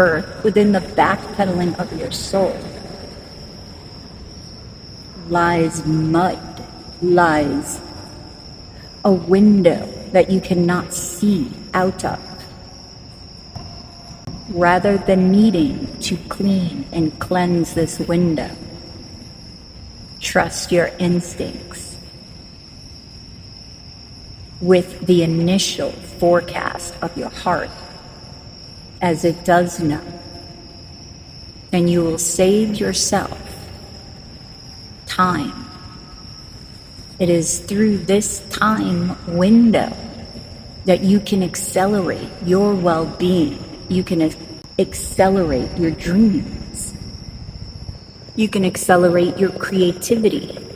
earth, within the backpedaling of your soul, lies mud, lies a window that you cannot see out of. Rather than needing to clean and cleanse this window, trust your instincts with the initial forecast of your heart, as it does know, and you will save yourself time. It is through this time window that you can accelerate your well-being. You can accelerate your dreams. You can accelerate your creativity.